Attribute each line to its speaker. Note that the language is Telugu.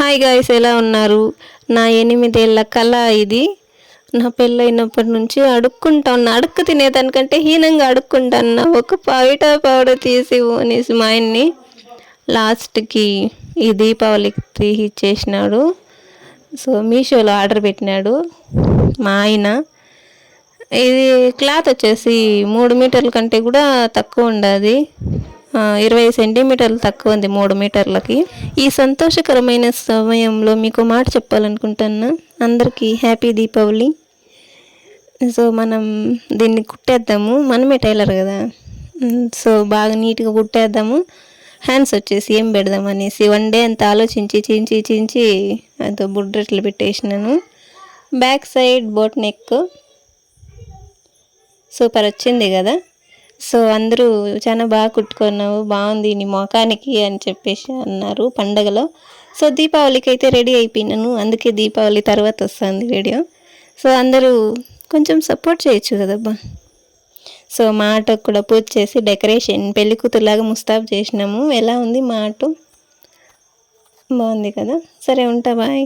Speaker 1: హాయ్ గాయ్స్, ఎలా ఉన్నారు? నా 8 ఏళ్ల కళ ఇది. నా పెళ్ళైనప్పటి నుంచి అడుక్కు తినేదానికంటే హీనంగా అడుక్కుంటాను. ఒక పౌడర్ తీసి అనేసి మా ఆయన్ని లాస్ట్కి ఈ దీపావళికి తీసిచ్చేసినాడు. సో మీషోలో ఆర్డర్ పెట్టినాడు మా ఆయన. ఇది క్లాత్ వచ్చేసి 3 మీటర్ల కంటే కూడా తక్కువ ఉండదు, 20 సెంటీమీటర్లు తక్కువ ఉంది 3 మీటర్లకి. ఈ సంతోషకరమైన సమయంలో మీకు మాట చెప్పాలనుకుంటున్నా. అందరికీ హ్యాపీ దీపావళి. సో మనం దీన్ని కుట్టేద్దాము, మనమే టైలర్ కదా, సో బాగా నీట్గా కుట్టేద్దాము. హ్యాండ్స్ వచ్చేసి ఏం పెడదాం అనేసి 1 డే అంతా ఆలోచించి చించి అదో బుడ్రెట్లు పెట్టేసినాను. Back side boat neck super వచ్చింది కదా. సో అందరూ చాలా బాగా కుట్టుకున్నావు, బాగుంది నీ మొఖానికి అని చెప్పేసి అన్నారు పండగలో. సో దీపావళికి అయితే రెడీ అయిపోయినాను, అందుకే దీపావళి తర్వాత వస్తుంది వీడియో. సో అందరూ కొంచెం సపోర్ట్ చేయొచ్చు కదబ్బా. సో మా ఆటోకి కూడా పూజ చేసి డెకరేషన్ పెళ్లి కూతురులాగా ముస్తాబు చేసినాము. ఎలా ఉంది మా ఆటో? బాగుంది కదా. సరే ఉంటా, బాయ్.